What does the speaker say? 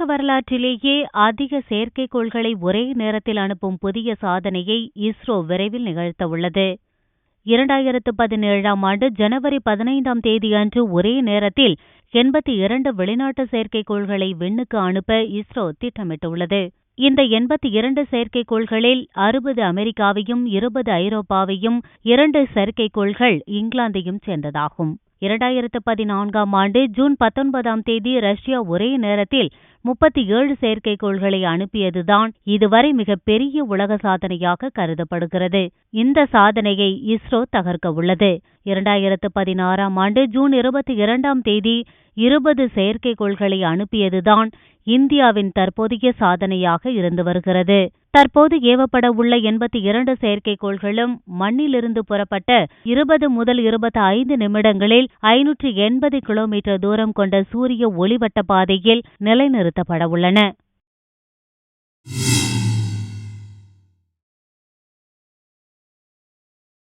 வரலாற்றிலேயே அதிக செயற்கைக்கோள்களை ஒரே நேரத்தில் அனுப்பும் புதிய சாதனையை இஸ்ரோ விரைவில் நிகழ்த்தவுள்ளது. 2017ஆம் ஆண்டு ஜனவரி 15ஆம் தேதி அன்று ஒரே நேரத்தில் 82 வெளிநாட்டு செயற்கைக்கோள்களை விண்ணுக்கு அனுப்ப இஸ்ரோ திட்டமிட்டுள்ளது. இந்த 82 செயற்கைக்கோள்களில் 60 அமெரிக்காவையும் 20 ஐரோப்பாவையும் 2 செயற்கைக்கோள்கள் இங்கிலாந்தையும் சேர்ந்ததாகும். 2014ஆம் ஆண்டு ஜூன் 19ஆம் தேதி ரஷ்யா ஒரே நேரத்தில் 37 செயற்கைக்கோள்களை அனுப்பியதுதான் இதுவரை மிகப்பெரிய உலக சாதனையாக கருதப்படுகிறது. இந்த சாதனையை இஸ்ரோ தகர்க்க உள்ளது. 2016ஆம் ஆண்டு ஜூன் 22ஆம் தேதி 20 செயற்கைக்கோள்களை அனுப்பியதுதான் இந்தியாவின் தற்போதைய சாதனையாக இருந்து வருகிறது. தற்போது ஏவப்பட உள்ள 82 செயற்கைக்கோள்களும் மண்ணிலிருந்து புறப்பட்ட 20 முதல் 25 நிமிடங்களில் 580 கிலோமீட்டர் தூரம் கொண்ட சூரிய ஒளிவட்ட பாதையில் நிலைநிறுத்தப்பட உள்ளன.